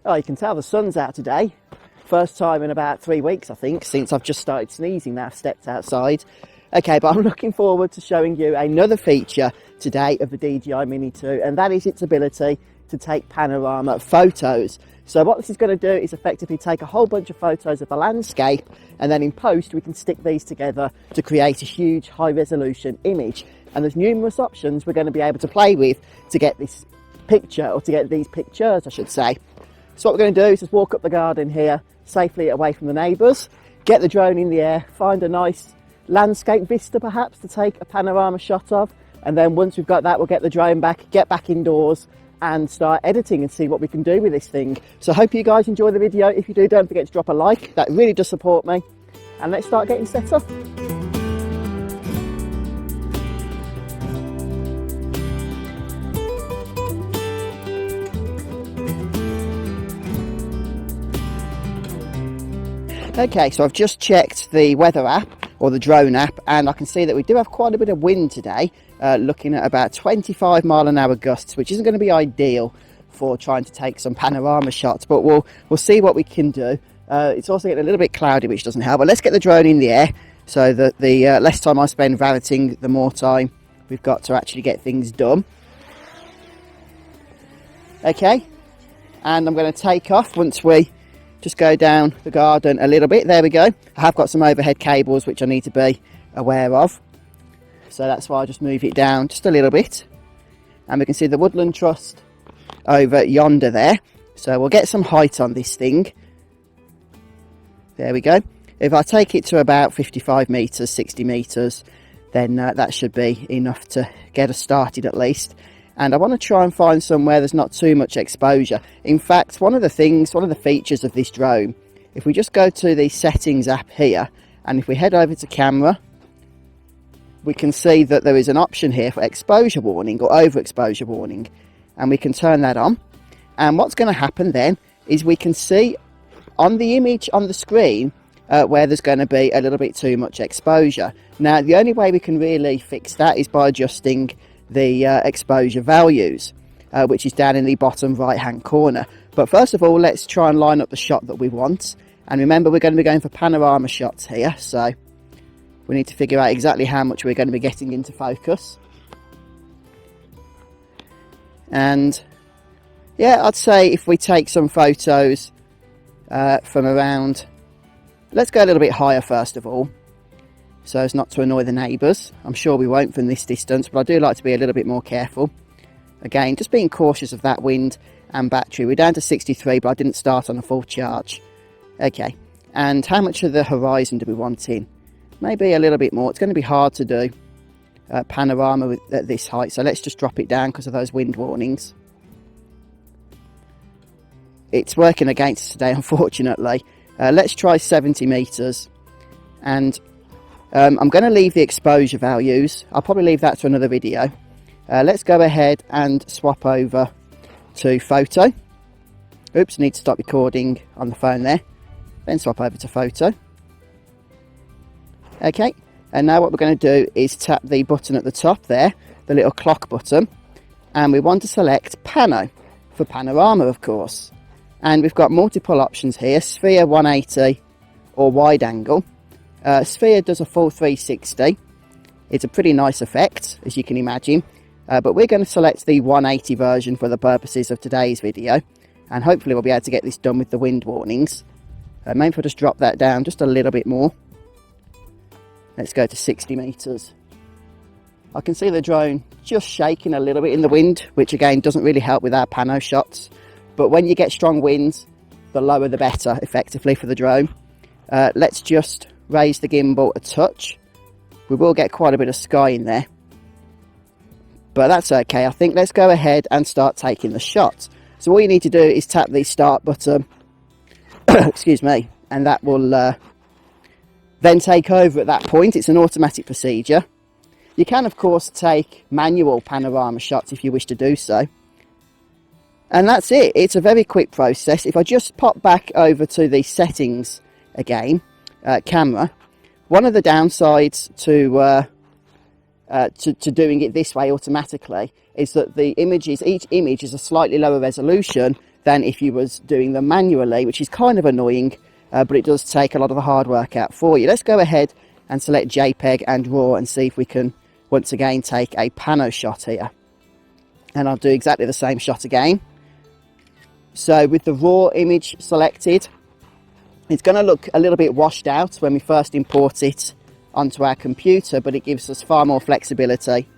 Oh, you can tell the sun's out today. First time in about 3 weeks, I think, since I've just started sneezing now I've stepped outside. Okay, but I'm looking forward to showing you another feature today of the DJI Mini 2, and that is its ability to take panorama photos. So what this is going to do is effectively take a whole bunch of photos of the landscape, and then in post we can stick these together to create a huge high resolution image. And there's numerous options we're going to be able to play with to get this picture, or to get these pictures I should say. So what we're going to do is just walk up the garden here safely away from the neighbours, get the drone in the air, find a nice landscape vista perhaps to take a panorama shot of, and then once we've got that we'll get the drone back, get back indoors and start editing and see what we can do with this thing. So I hope you guys enjoy the video. If you do, don't forget to drop a like, that really does support me, and let's start getting set up. Okay, so I've just checked the weather app, or the drone app, and I can see that we do have quite a bit of wind today, looking at about 25-mile-an-hour gusts, which isn't going to be ideal for trying to take some panorama shots, but we'll see what we can do. It's also getting a little bit cloudy, which doesn't help, but let's get the drone in the air so that the less time I spend valeting, the more time we've got to actually get things done. Okay, and I'm going to take off once we just go down the garden a little bit. There we go. I have got some overhead cables which I need to be aware of, so that's why I just move it down just a little bit, and we can see the woodland trust over yonder there, so we'll get some height on this thing. There we go. If I take it to about 55 meters, 60 meters, then that should be enough to get us started at least. And I want to try and find somewhere there's not too much exposure. In fact, one of the features of this drone, if we just go to the settings app here, and if we head over to camera, we can see that there is an option here for exposure warning or overexposure warning, and we can turn that on. And what's going to happen then is we can see on the image on the screen where there's going to be a little bit too much exposure. Now, the only way we can really fix that is by adjusting the exposure values, which is down in the bottom right hand corner. But first of all, let's try and line up the shot that we want, and remember we're going to be going for panorama shots here, so we need to figure out exactly how much we're going to be getting into focus. And yeah, I'd say if we take some photos from around, let's go a little bit higher first of all, so as not to annoy the neighbours. I'm sure we won't from this distance, but I do like to be a little bit more careful. Again, just being cautious of that wind and battery. We're down to 63, but I didn't start on a full charge. Okay, and how much of the horizon do we want in? Maybe a little bit more. It's going to be hard to do panorama at this height, so let's just drop it down because of those wind warnings. It's working against us today, unfortunately. Let's try 70 meters, and I'm going to leave the exposure values. I'll probably leave that to another video. Let's go ahead and swap over to photo. Oops, need to stop recording on the phone there. Then swap over to photo. Okay, and now what we're going to do is tap the button at the top there, the little clock button, and we want to select Pano for panorama, of course. And we've got multiple options here: sphere, 180 or wide angle. Sphere does a full 360. It's a pretty nice effect, as you can imagine, but we're going to select the 180 version for the purposes of today's video, and hopefully we'll be able to get this done with the wind warnings. Maybe if I just drop that down just a little bit more. Let's go to 60 meters. I can see the drone just shaking a little bit in the wind, which again doesn't really help with our pano shots, but when you get strong winds, the lower the better effectively for the drone. Let's just raise the gimbal a touch. We will get quite a bit of sky in there, but that's okay. I think let's go ahead and start taking the shot. So all you need to do is tap the start button excuse me, and that will then take over at that point. It's an automatic procedure. You can of course take manual panorama shots if you wish to do so, and that's it. It's a very quick process. If I just pop back over to the settings again, camera, one of the downsides to doing it this way automatically is that the images, each image is a slightly lower resolution than if you was doing them manually, which is kind of annoying, but it does take a lot of the hard work out for you. Let's go ahead and select JPEG and RAW and see if we can once again take a pano shot here. And I'll do exactly the same shot again. So with the RAW image selected, it's going to look a little bit washed out when we first import it onto our computer, but it gives us far more flexibility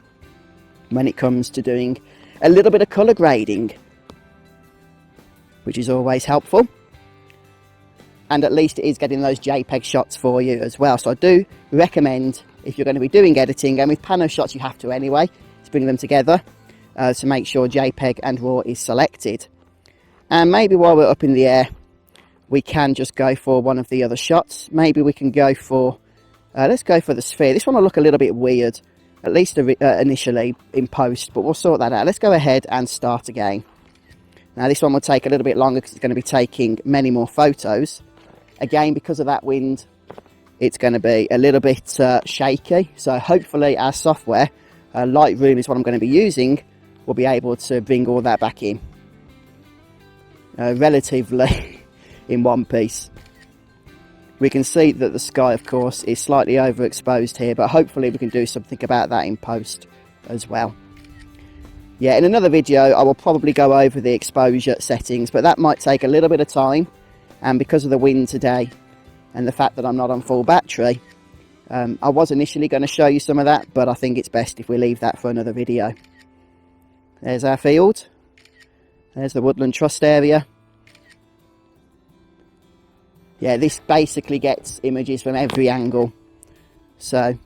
when it comes to doing a little bit of colour grading, which is always helpful. And at least it is getting those JPEG shots for you as well. So I do recommend, if you're going to be doing editing, and with pano shots you have to anyway, to bring them together to make sure JPEG and RAW is selected. And maybe while we're up in the air, we can just go for one of the other shots. Maybe we can go for, let's go for the sphere. This one will look a little bit weird, at least initially in post, but we'll sort that out. Let's go ahead and start again. Now this one will take a little bit longer because it's going to be taking many more photos. Again, because of that wind, it's going to be a little bit shaky. So hopefully our software, Lightroom is what I'm going to be using, will be able to bring all that back in relatively in one piece. We can see that the sky, of course, is slightly overexposed here, but hopefully we can do something about that in post as well. Yeah, in another video, I will probably go over the exposure settings, but that might take a little bit of time. And because of the wind today and the fact that I'm not on full battery, I was initially going to show you some of that, but I think it's best if we leave that for another video. There's our field. There's the woodland trust area. Yeah, this basically gets images from every angle. So,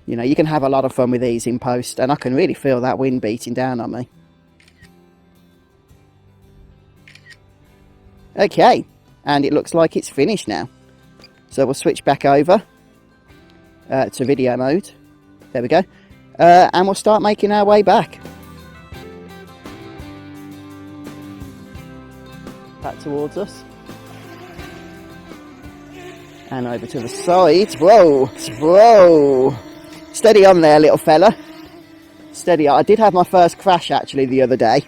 you know, you can have a lot of fun with these in post, and I can really feel that wind beating down on me. Okay, and it looks like it's finished now. So we'll switch back over to video mode. There we go. And we'll start making our way back. Back towards us. And over to the side. Whoa, whoa. Steady on there, little fella. Steady on. I did have my first crash actually the other day.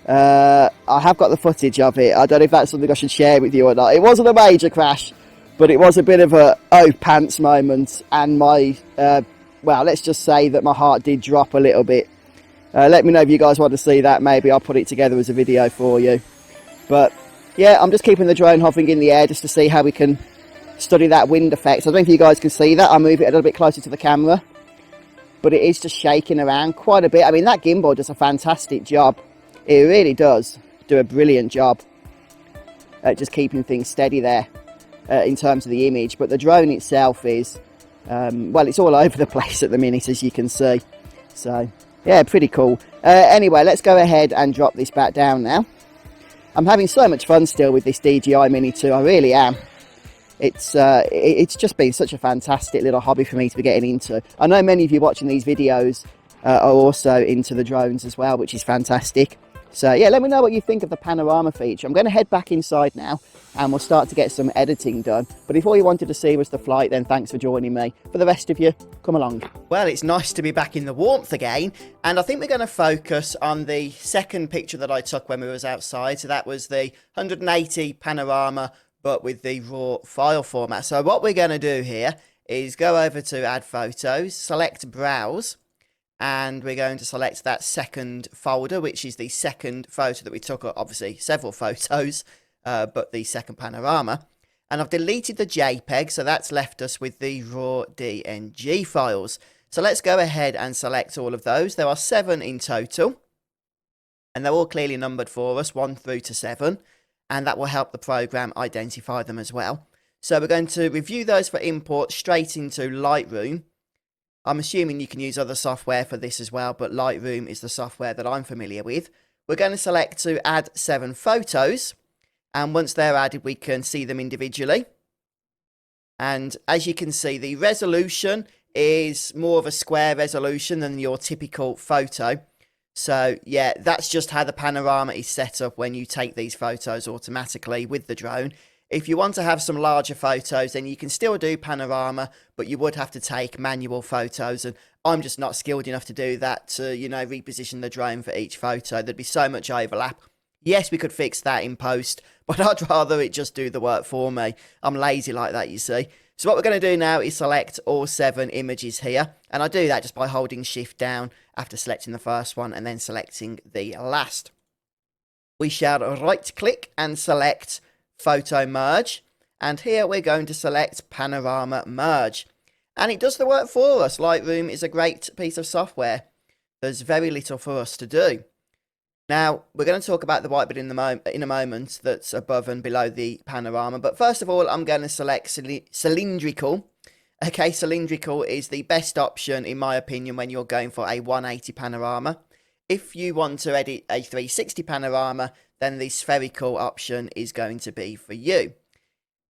I have got the footage of it. I don't know if that's something I should share with you or not. It wasn't a major crash, but it was a bit of a oh pants moment, and my well, let's just say that my heart did drop a little bit. Let me know if you guys want to see that. Maybe I'll put it together as a video for you. But yeah, I'm just keeping the drone hovering in the air just to see how we can study that wind effect. I don't know if you guys can see that. I'll move it a little bit closer to the camera, but it is just shaking around quite a bit. I mean, that gimbal does a fantastic job. It really does do a brilliant job at just keeping things steady there in terms of the image. But the drone itself is, well, it's all over the place at the minute, as you can see. So, yeah, pretty cool. Anyway, let's go ahead and drop this back down now. I'm having so much fun still with this DJI Mini 2. I really am. It's just been such a fantastic little hobby for me to be getting into. I know many of you watching these videos are also into the drones as well, which is fantastic. So yeah, let me know what you think of the panorama feature. I'm going to head back inside now and we'll start to get some editing done. But if all you wanted to see was the flight, then thanks for joining me. For the rest of you, come along. Well, it's nice to be back in the warmth again, and I think we're going to focus on the second picture that I took when we was outside. So that was the 180 panorama, but with the raw file format. So what we're going to do here is go over to add photos, select browse, and we're going to select that second folder, which is the second photo that we took, obviously several photos, but the second panorama. And I've deleted the JPEG, so that's left us with the raw DNG files. So let's go ahead and select all of those. There are 7 in total, and they're all clearly numbered for us, 1 through to 7, and that will help the program identify them as well. So we're going to review those for import straight into Lightroom. I'm assuming you can use other software for this as well, but Lightroom is the software that I'm familiar with. We're going to select to add 7 photos, and once they're added, we can see them individually. And as you can see, the resolution is more of a square resolution than your typical photo. So yeah, that's just how the panorama is set up when you take these photos automatically with the drone. If you want to have some larger photos, then you can still do panorama, but you would have to take manual photos, and I'm just not skilled enough to do that to, you know, reposition the drone for each photo. There'd be so much overlap Yes, we could fix that in post, but I'd rather it just do the work for me. I'm lazy like that, you see. So what we're going to do now is select all 7 images here. And I do that just by holding shift down after selecting the first one and then selecting the last. We shall right click and select photo merge. And here we're going to select panorama merge. And it does the work for us. Lightroom is a great piece of software. There's very little for us to do. Now, we're going to talk about the white bit in a moment that's above and below the panorama. But first of all, I'm going to select cylindrical. Okay, cylindrical is the best option, in my opinion, when you're going for a 180 panorama. If you want to edit a 360 panorama, then the spherical option is going to be for you.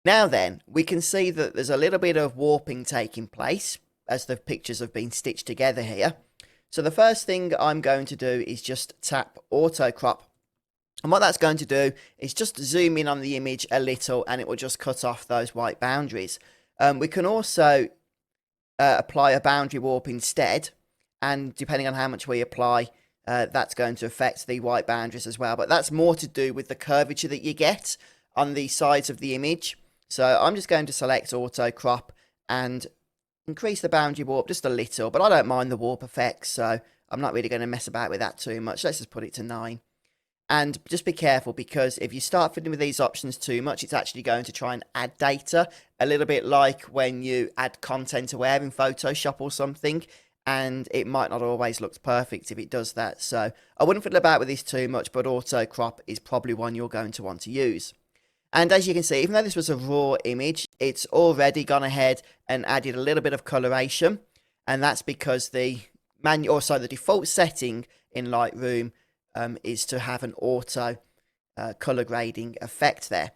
Now then, we can see that there's a little bit of warping taking place as the pictures have been stitched together here. So the first thing I'm going to do is just tap auto crop. And what that's going to do is just zoom in on the image a little and it will just cut off those white boundaries. We can also apply a boundary warp instead. And depending on how much we apply, that's going to affect the white boundaries as well. But that's more to do with the curvature that you get on the sides of the image. So I'm just going to select auto crop and increase the boundary warp just a little, but I don't mind the warp effects, so I'm not really going to mess about with that too much. Let's just put it to 9. And just be careful, because if you start fiddling with these options too much, it's actually going to try and add data, a little bit like when you add content aware in Photoshop or something, and it might not always look perfect if it does that. So I wouldn't fiddle about with this too much, but auto crop is probably one you're going to want to use. And as you can see, even though this was a raw image, it's already gone ahead and added a little bit of coloration. And that's because the default setting in Lightroom is to have an auto color grading effect there.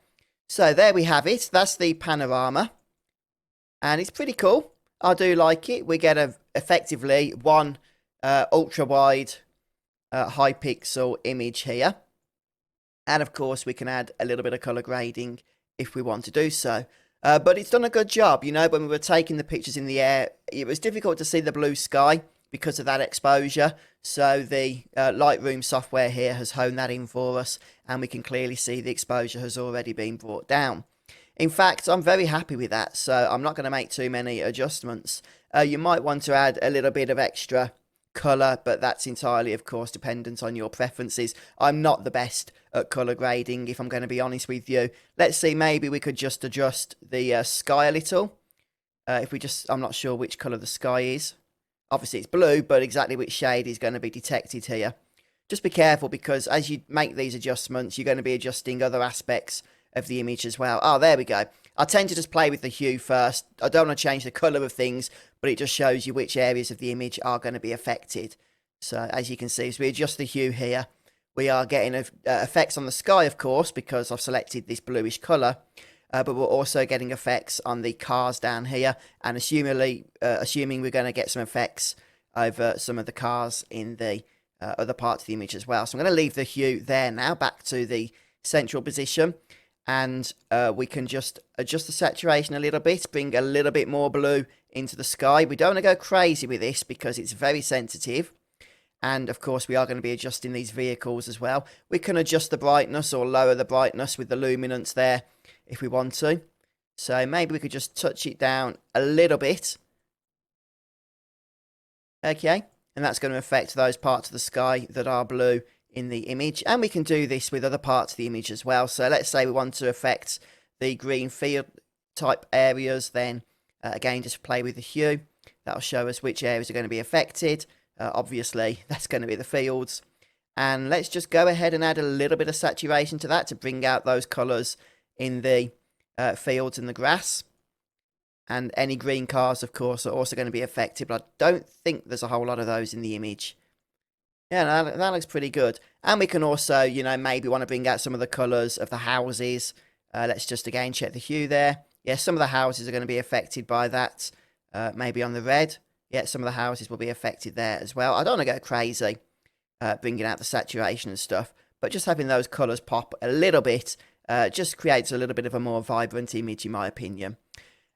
So there we have it. That's the panorama. And it's pretty cool. I do like it. We get effectively one ultra wide high pixel image here. And of course, we can add a little bit of color grading if we want to do so. But it's done a good job. You know, when we were taking the pictures in the air, it was difficult to see the blue sky because of that exposure. So the Lightroom software here has honed that in for us, and we can clearly see the exposure has already been brought down. In fact, I'm very happy with that, so I'm not going to make too many adjustments. You might want to add a little bit of extra colour, but that's entirely, of course, dependent on your preferences. I'm not the best at colour grading, if I'm going to be honest with you. Let's see, maybe we could just adjust the sky a little. I'm not sure which colour the sky is. Obviously it's blue, but exactly which shade is going to be detected here. Just be careful, because as you make these adjustments, you're going to be adjusting other aspects of the image as well. Oh, there we go. I tend to just play with the hue first. I don't want to change the colour of things, but it just shows you which areas of the image are going to be affected. So as you can see, as we adjust the hue here, we are getting effects on the sky, of course, because I've selected this bluish colour. But we're also getting effects on the cars down here, and assuming we're going to get some effects over some of the cars in the other parts of the image as well. So I'm going to leave the hue there now, back to the central position. And we can just adjust the saturation a little bit, bring a little bit more blue into the sky. We don't want to go crazy with this because it's very sensitive. And of course, we are going to be adjusting these vehicles as well. We can adjust the brightness or lower the brightness with the luminance there if we want to. So maybe we could just touch it down a little bit. Okay, and that's going to affect those parts of the sky that are blue in the image, and we can do this with other parts of the image as well. So let's say we want to affect the green field type areas, then again, just play with the hue. That'll show us which areas are going to be affected. Obviously, that's going to be the fields. And let's just go ahead and add a little bit of saturation to that to bring out those colours in the fields and the grass. And any green cars, of course, are also going to be affected, but I don't think there's a whole lot of those in the image. Yeah, that looks pretty good. And we can also, you know, maybe want to bring out some of the colours of the houses. Let's just again check the hue there. Yeah, some of the houses are going to be affected by that. Maybe on the red. Yeah, some of the houses will be affected there as well. I don't want to go crazy bringing out the saturation and stuff, but just having those colours pop a little bit just creates a little bit of a more vibrant image, in my opinion.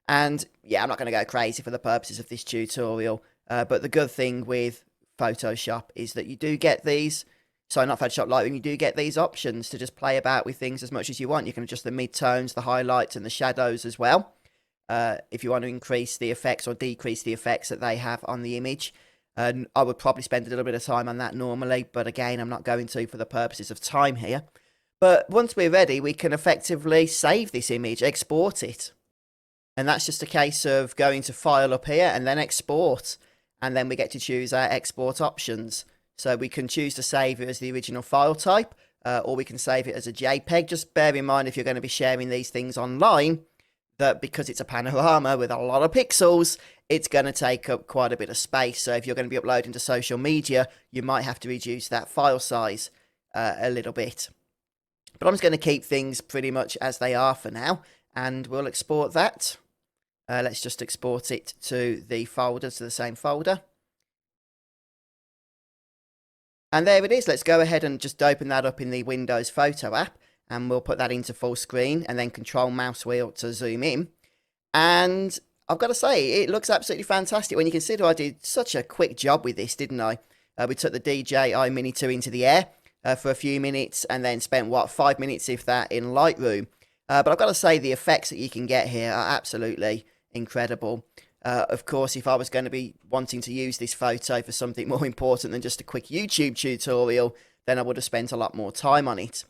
And yeah, I'm not going to go crazy for the purposes of this tutorial, but the good thing with Photoshop is that you do get these sorry, not Photoshop, Lightroom, you do get these options to just play about with things as much as you want. You can adjust the midtones, the highlights, and the shadows as well. If you want to increase the effects or decrease the effects that they have on the image. And I would probably spend a little bit of time on that normally, but again, I'm not going to for the purposes of time here. But once we're ready, we can effectively save this image, export it. And that's just a case of going to File up here and then Export. And then we get to choose our export options. So we can choose to save it as the original file type, or we can save it as a JPEG. Just bear in mind if you're going to be sharing these things online, that because it's a panorama with a lot of pixels, it's going to take up quite a bit of space. So if you're going to be uploading to social media, you might have to reduce that file size a little bit. But I'm just going to keep things pretty much as they are for now, and we'll export that. Let's just export it to the folder, to the same folder. And there it is. Let's go ahead and just open that up in the Windows Photo app, and we'll put that into full screen and then control mouse wheel to zoom in. And I've got to say, it looks absolutely fantastic when you consider I did such a quick job with this, didn't I? We took the DJI Mini 2 into the air for a few minutes and then spent, what, 5 minutes, if that, in Lightroom. But I've got to say, the effects that you can get here are absolutely incredible. Of course, if I was going to be wanting to use this photo for something more important than just a quick YouTube tutorial, then I would have spent a lot more time on it.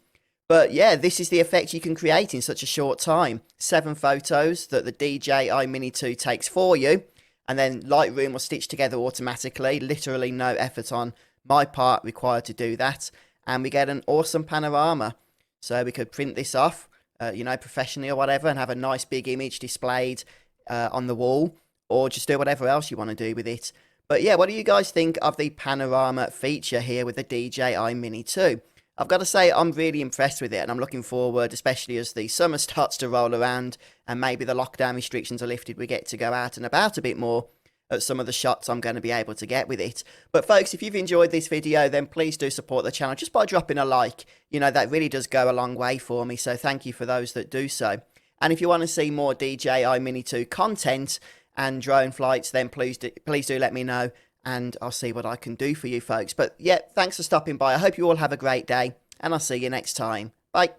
But yeah, this is the effect you can create in such a short time. 7 photos that the DJI Mini 2 takes for you, and then Lightroom will stitch together automatically. Literally no effort on my part required to do that. And we get an awesome panorama. So we could print this off, professionally or whatever, and have a nice big image displayed on the wall, or just do whatever else you want to do with it. But yeah, what do you guys think of the panorama feature here with the DJI Mini 2? I've got to say, I'm really impressed with it, and I'm looking forward, especially as the summer starts to roll around and maybe the lockdown restrictions are lifted, we get to go out and about a bit more at some of the shots I'm going to be able to get with it. But folks, if you've enjoyed this video, then please do support the channel just by dropping a like. That really does go a long way for me, so thank you for those that do so. And if you want to see more DJI Mini 2 content and drone flights, then please do let me know, and I'll see what I can do for you folks. But yeah, thanks for stopping by. I hope you all have a great day, and I'll see you next time. Bye.